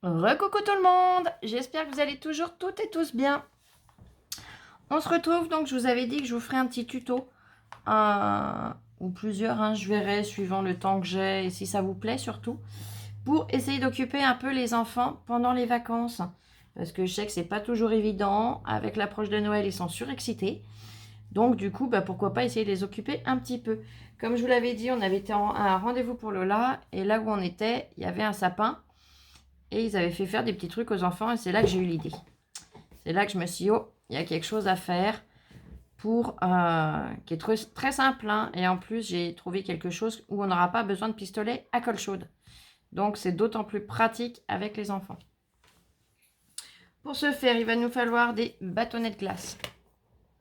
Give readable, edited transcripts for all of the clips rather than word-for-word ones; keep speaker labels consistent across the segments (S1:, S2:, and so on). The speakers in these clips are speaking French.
S1: Recoucou tout le monde, j'espère que vous allez toujours toutes et tous bien. On se retrouve, donc je vous avais dit que je vous ferai un petit tuto, ou plusieurs, hein, je verrai suivant le temps que j'ai et si ça vous plaît surtout, pour essayer d'occuper un peu les enfants pendant les vacances. Parce que je sais que c'est pas toujours évident, avec l'approche de Noël ils sont surexcités. Donc du coup, pourquoi pas essayer de les occuper un petit peu. Comme je vous l'avais dit, on avait été à un rendez-vous pour Lola, et là où on était, il y avait un sapin. Et ils avaient fait faire des petits trucs aux enfants et c'est là que j'ai eu l'idée. C'est là que je me suis dit, oh, il y a quelque chose à faire pour qui est très simple. Hein, et en plus, j'ai trouvé quelque chose où on n'aura pas besoin de pistolet à colle chaude. Donc, c'est d'autant plus pratique avec les enfants. Pour ce faire, il va nous falloir des bâtonnets de glace.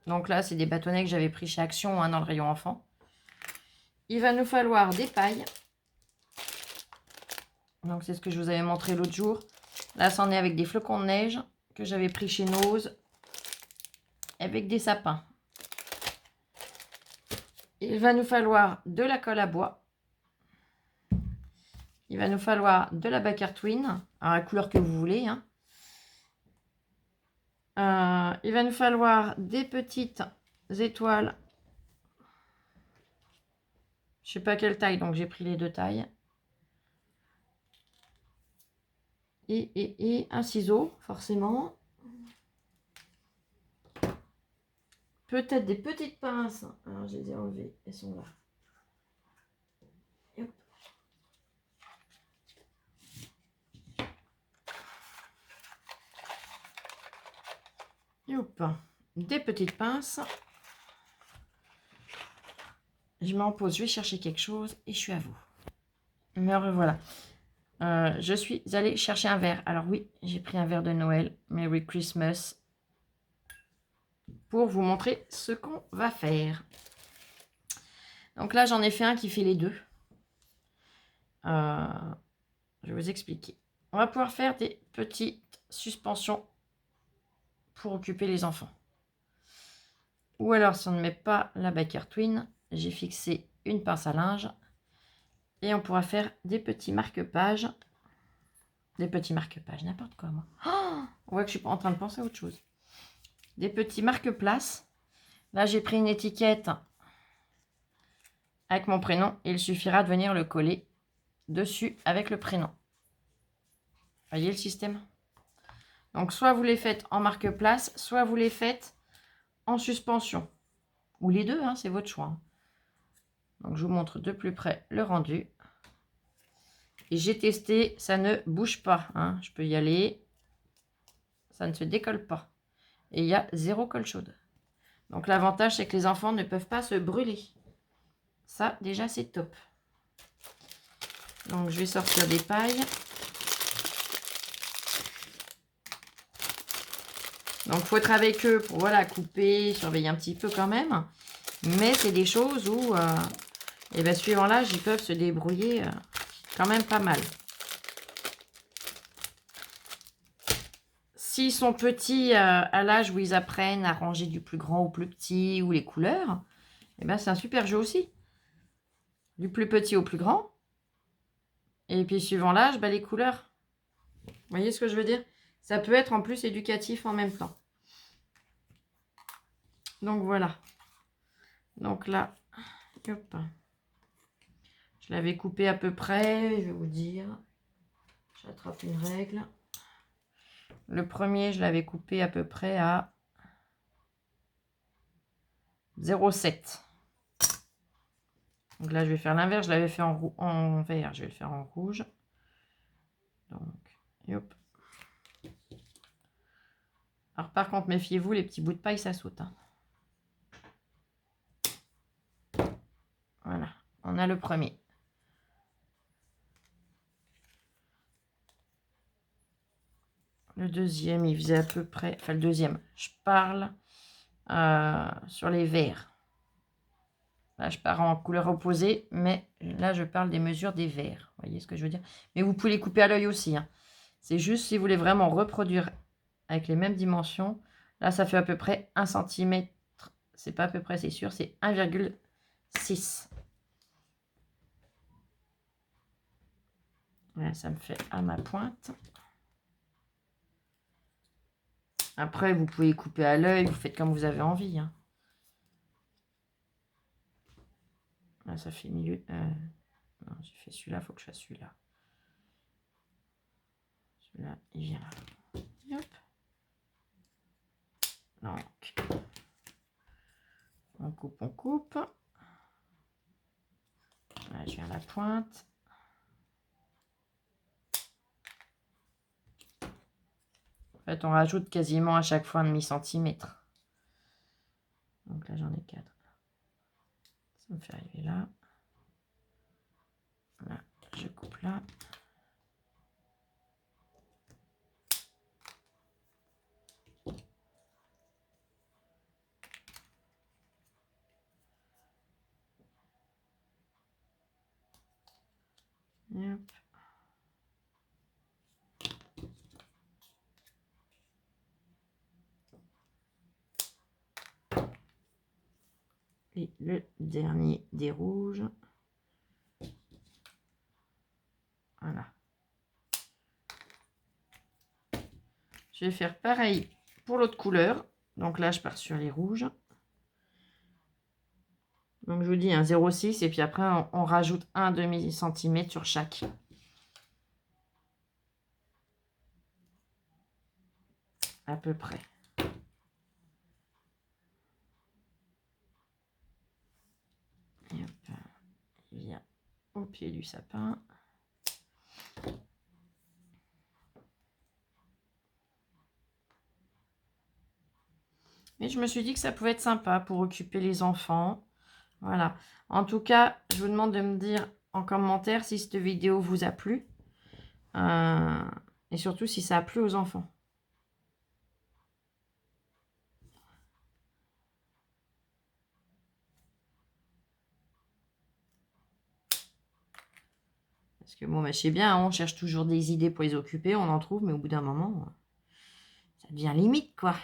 S1: Donc là, c'est des bâtonnets que j'avais pris chez Action, hein, dans le rayon enfant. Il va nous falloir des pailles. Donc, c'est ce que je vous avais montré l'autre jour. Là, c'en est avec des flocons de neige que j'avais pris chez Nose. Avec des sapins. Il va nous falloir de la colle à bois. Il va nous falloir de la backer twin, à la couleur que vous voulez. Hein. Il va nous falloir des petites étoiles. Je ne sais pas quelle taille, donc j'ai pris les deux tailles. Et un ciseau, forcément. Peut-être des petites pinces. Alors, je les ai enlevées, elles sont là. Hop. Hop. Des petites pinces. Je m'en pose, je vais chercher quelque chose et je suis à vous. Me revoilà. Je suis allée chercher un verre. Alors oui, j'ai pris un verre de Noël. Merry Christmas. Pour vous montrer ce qu'on va faire. Donc là, j'en ai fait un qui fait les deux. Je vais vous expliquer. On va pouvoir faire des petites suspensions pour occuper les enfants. Ou alors, si on ne met pas la backer twin, j'ai fixé une pince à linge. Et on pourra faire des petits marque-pages. Des petits marque-pages, n'importe quoi, moi. Oh, on voit que je suis en train de penser à autre chose. Des petits marque-places. Là, j'ai pris une étiquette avec mon prénom. Et il suffira de venir le coller dessus avec le prénom. Voyez le système? Donc, soit vous les faites en marque-place, soit vous les faites en suspension. Ou les deux, hein, c'est votre choix. Donc, je vous montre de plus près le rendu. Et j'ai testé, ça ne bouge pas. Hein. Je peux y aller. Ça ne se décolle pas. Et il y a 0 colle chaude. Donc, l'avantage, c'est que les enfants ne peuvent pas se brûler. Ça, déjà, c'est top. Donc, je vais sortir des pailles. Donc, il faut être avec eux pour voilà, couper, surveiller un petit peu quand même. Mais c'est des choses où, suivant l'âge, ils peuvent se débrouiller quand même pas mal. S'ils sont petits à l'âge où ils apprennent à ranger du plus grand au plus petit ou les couleurs, c'est un super jeu aussi. Du plus petit au plus grand. Et puis suivant l'âge, les couleurs. Vous voyez ce que je veux dire? Ça peut être en plus éducatif en même temps. Donc voilà. Donc là, hop. Je l'avais coupé à peu près, je vais vous dire. J'attrape une règle. Le premier, je l'avais coupé à peu près à 0,7. Donc là, je vais faire l'inverse. Je l'avais fait en vert. Je vais le faire en rouge. Donc, hop. Alors, par contre, méfiez-vous, les petits bouts de paille, ça saute. Hein. Voilà. On a le premier. Le deuxième, il faisait à peu près... Enfin, le deuxième, je parle sur les verts. Là, je pars en couleur opposée, mais là, je parle des mesures des verts. Vous voyez ce que je veux dire? Mais vous pouvez les couper à l'œil aussi. Hein. C'est juste si vous voulez vraiment reproduire avec les mêmes dimensions. Là, ça fait à peu près 1 cm. C'est pas à peu près, c'est sûr, c'est 1,6. Voilà, ça me fait à ma pointe. Après, vous pouvez couper à l'œil, vous faites comme vous avez envie. Hein. Là, ça fait milieu. Non, j'ai fait celui-là, il faut que je fasse celui-là. Celui-là, il vient là. Hop. Donc, on coupe, on coupe. Là, je viens à la pointe. En fait, on rajoute quasiment à chaque fois un demi-centimètre. Donc là, j'en ai 4. Ça me fait arriver là. Là, je coupe là. Hop. Et le dernier des rouges. Voilà. Je vais faire pareil pour l'autre couleur. Donc là, je pars sur les rouges. Donc je vous dis un 0,6 et puis après on rajoute un demi-centimètre sur chaque. À peu près. Et hop, il vient au pied du sapin. Mais je me suis dit que ça pouvait être sympa pour occuper les enfants. Voilà. En tout cas, je vous demande de me dire en commentaire si cette vidéo vous a plu. Et surtout si ça a plu aux enfants. Parce que bon, bah, je sais bien, on cherche toujours des idées pour les occuper, on en trouve, mais au bout d'un moment, ça devient limite, quoi.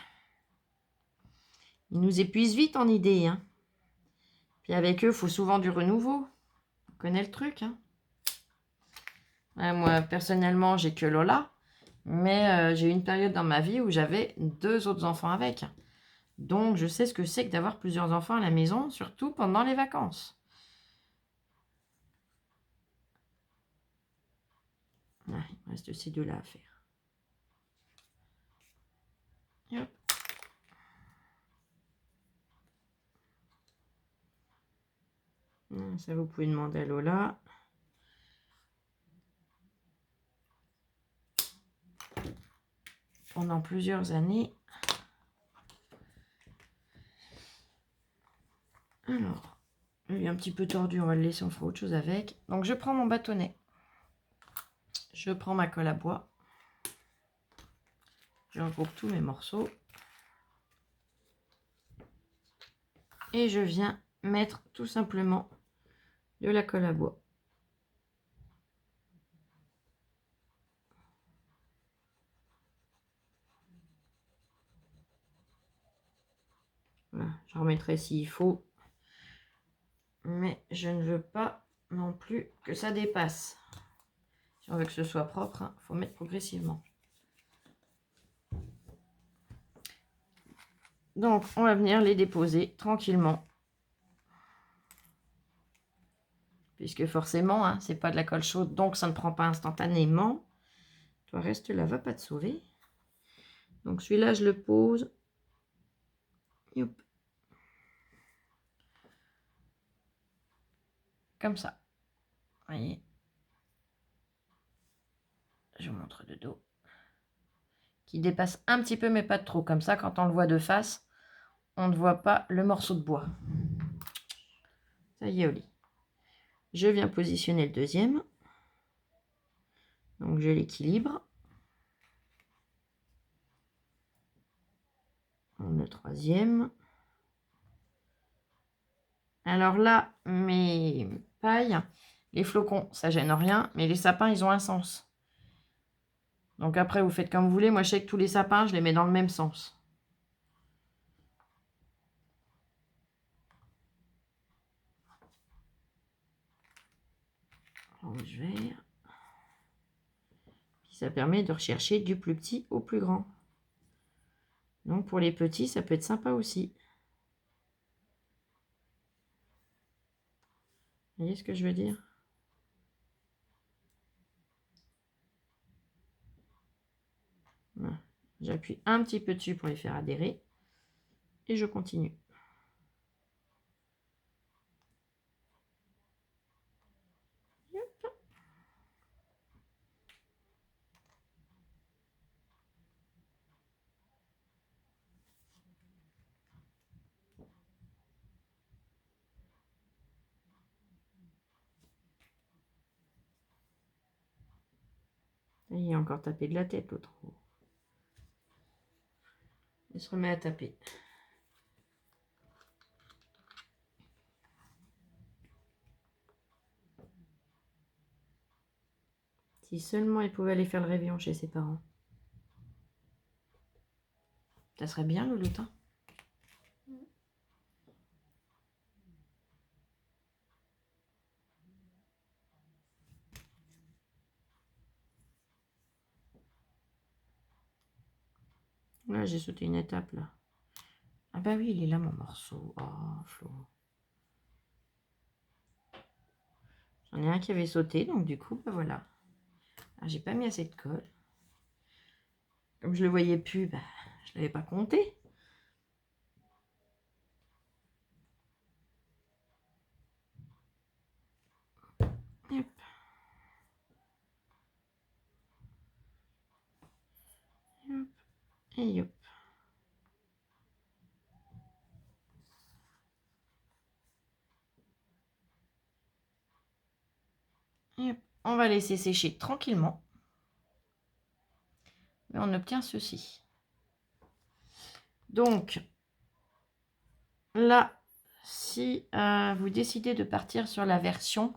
S1: Ils nous épuisent vite en idées, hein. Puis avec eux, il faut souvent du renouveau. On connaît le truc, hein. Ouais, moi, personnellement, j'ai que Lola. Mais j'ai eu une période dans ma vie où j'avais 2 autres enfants avec. Donc, je sais ce que c'est que d'avoir plusieurs enfants à la maison, surtout pendant les vacances. Ouais, il me reste ces 2-là à faire. Hop. Ça, vous pouvez demander à Lola. Pendant plusieurs années. Alors, il est un petit peu tordu, on va le laisser, on fera autre chose avec. Donc, je prends mon bâtonnet. Je prends ma colle à bois. Je regroupe tous mes morceaux. Et je viens mettre tout simplement de la colle à bois. Voilà, j'en remettrai s'il faut. Mais je ne veux pas non plus que ça dépasse. Si on veut que ce soit propre, il faut mettre progressivement. Donc, on va venir les déposer tranquillement. Puisque forcément, hein, c'est pas de la colle chaude, donc ça ne prend pas instantanément. Toi, reste là, va pas te sauver. Donc, celui-là, je le pose. Youp. Comme ça. Vous voyez. Je vous montre de dos. Qui dépasse un petit peu, mais pas trop. Comme ça, quand on le voit de face, on ne voit pas le morceau de bois. Ça y est, au lit. Je viens positionner le deuxième. Donc, je l'équilibre. Le troisième. Alors là, mes pailles, les flocons, ça gêne rien, mais les sapins, ils ont un sens. Donc après, vous faites comme vous voulez. Moi, je sais que tous les sapins, je les mets dans le même sens. Rouge vert. Puis ça permet de rechercher du plus petit au plus grand. Donc pour les petits, ça peut être sympa aussi. Vous voyez ce que je veux dire? Voilà. J'appuie un petit peu dessus pour les faire adhérer. Et je continue. Hop. Et il a encore tapé de la tête l'autre. Il se remet à taper. Si seulement il pouvait aller faire le réveillon chez ses parents. Ça serait bien, le lutin. Là, j'ai sauté une étape, là. Ah bah oui, il est là, mon morceau. Oh, Flo. J'en ai un qui avait sauté, donc du coup, bah voilà. Ah, j'ai pas mis assez de colle. Comme je le voyais plus, bah, je l'avais pas compté. Hop. Hop. Et hop. Et hop. On va laisser sécher tranquillement. Et on obtient ceci. Donc, là, si vous décidez de partir sur la version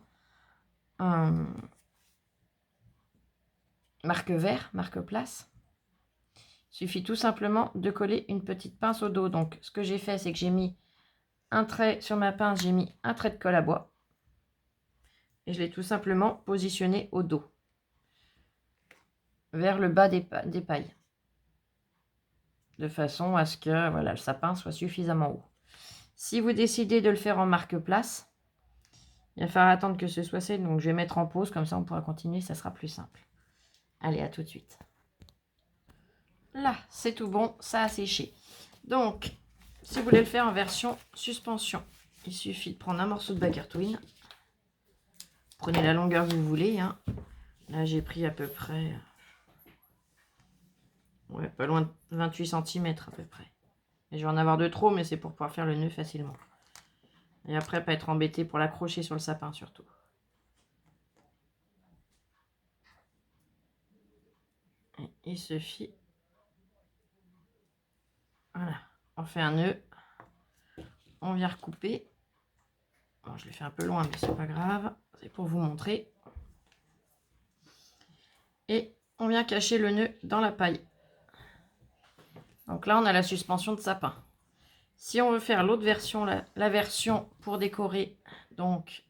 S1: marque vert, marque place, il suffit tout simplement de coller une petite pince au dos. Donc, ce que j'ai fait, c'est que j'ai mis un trait sur ma pince, j'ai mis un trait de colle à bois. Et je l'ai tout simplement positionné au dos, vers le bas des pailles. De façon à ce que voilà, le sapin soit suffisamment haut. Si vous décidez de le faire en marque-place, il va falloir attendre que ce soit sec. Donc je vais mettre en pause, comme ça on pourra continuer, ça sera plus simple. Allez, à tout de suite. Là, c'est tout bon, ça a séché. Donc, si vous voulez le faire en version suspension, il suffit de prendre un morceau de Baker Twin. Prenez la longueur que vous voulez. Hein. Là, j'ai pris à peu près... Ouais, pas loin de 28 cm à peu près. Et je vais en avoir de trop, mais c'est pour pouvoir faire le nœud facilement. Et après, pas être embêté pour l'accrocher sur le sapin surtout. Et il suffit. Voilà, on fait un nœud. On vient recouper. Bon, je l'ai fait un peu loin, mais c'est pas grave. C'est pour vous montrer. Et on vient cacher le nœud dans la paille. Donc là, on a la suspension de sapin. Si on veut faire l'autre version, la version pour décorer, donc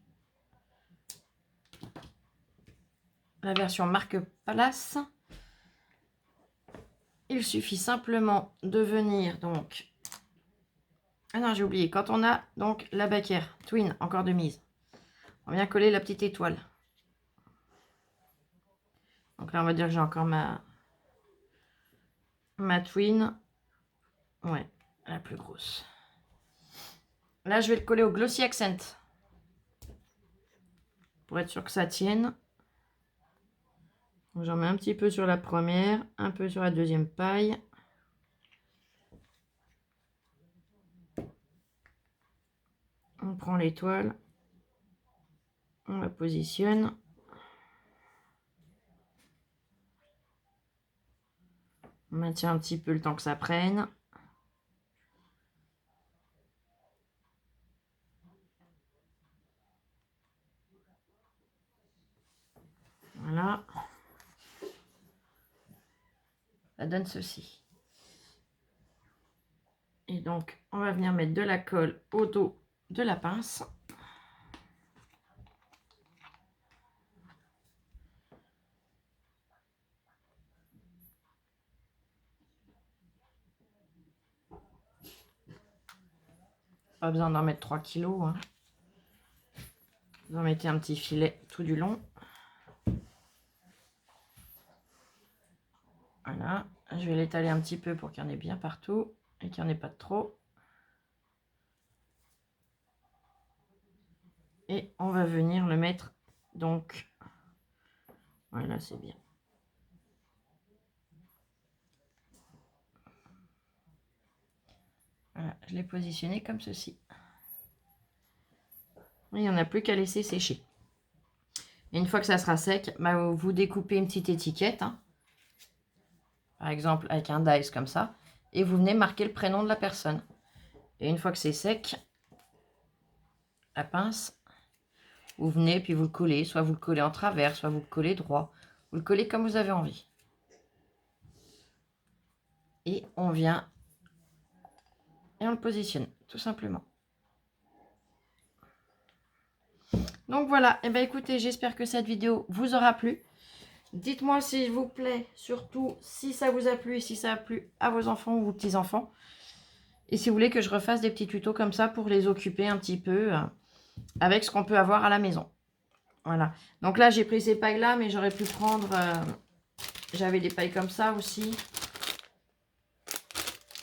S1: la version marque place, il suffit simplement de venir donc... Ah non, j'ai oublié. Quand on a donc la Baker Twin, encore de mise, on vient coller la petite étoile. Donc là, on va dire que j'ai encore ma Twin. Ouais, la plus grosse. Là, je vais le coller au Glossy Accent. Pour être sûr que ça tienne. J'en mets un petit peu sur la première, un peu sur la deuxième paille. On prend l'étoile. On la positionne. On maintient un petit peu le temps que ça prenne. Voilà. Ça donne ceci. Et donc, on va venir mettre de la colle au dos de la pince. Pas besoin d'en mettre 3 kilos. Hein. Vous en mettez un petit filet tout du long. Voilà. Je vais l'étaler un petit peu pour qu'il y en ait bien partout et qu'il n'y en ait pas de trop. Et on va venir le mettre donc. Voilà, c'est bien. Voilà, je l'ai positionné comme ceci. Il n'y en a plus qu'à laisser sécher. Et une fois que ça sera sec, bah, vous découpez une petite étiquette. Hein, par exemple, avec un dice comme ça. Et vous venez marquer le prénom de la personne. Et une fois que c'est sec, la pince, vous venez puis vous le collez. Soit vous le collez en travers, soit vous le collez droit. Vous le collez comme vous avez envie. Et on vient et on le positionne, tout simplement. Donc voilà, et bien écoutez, j'espère que cette vidéo vous aura plu. Dites-moi s'il vous plaît, surtout si ça vous a plu et si ça a plu à vos enfants ou vos petits-enfants. Et si vous voulez que je refasse des petits tutos comme ça pour les occuper un petit peu avec ce qu'on peut avoir à la maison. Voilà. Donc là, j'ai pris ces pailles-là, mais j'aurais pu prendre... j'avais des pailles comme ça aussi.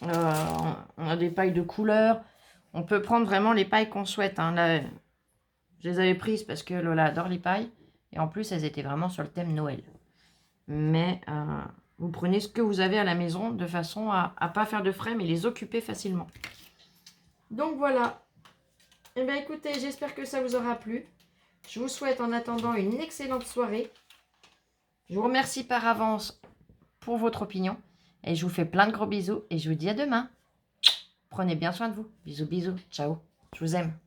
S1: On a des pailles de couleur. On peut prendre vraiment les pailles qu'on souhaite. Hein. Là, je les avais prises parce que Lola adore les pailles. Et en plus, elles étaient vraiment sur le thème Noël. Mais vous prenez ce que vous avez à la maison de façon à ne pas faire de frais, mais les occuper facilement. Donc voilà. Eh bien écoutez, j'espère que ça vous aura plu. Je vous souhaite en attendant une excellente soirée. Je vous remercie par avance pour votre opinion. Et je vous fais plein de gros bisous. Et je vous dis à demain. Prenez bien soin de vous. Bisous, bisous. Ciao. Je vous aime.